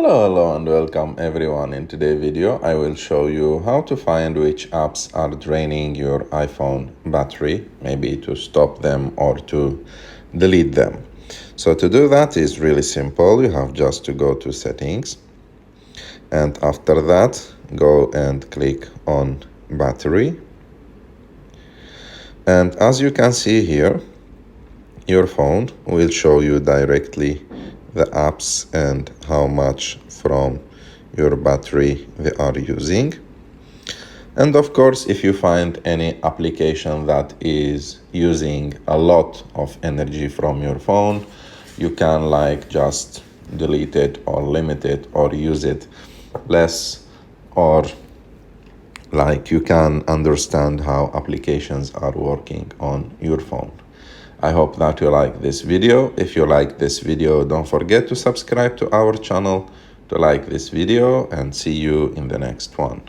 Hello and welcome everyone. In today's video I will show you how to find which apps are draining your iPhone battery, maybe to stop them or to delete them. So to do that is really simple. You have just to go to settings, and after that go and click on battery. And as you can see here, your phone will show you directly the apps and how much from your battery they are using. And of course, if you find any application that is using a lot of energy from your phone, you can just delete it or limit it or use it less, or you can understand how applications are working on your phone. I hope that you like this video. If you like this video, don't forget to subscribe to our channel, to like this video, and see you in the next one.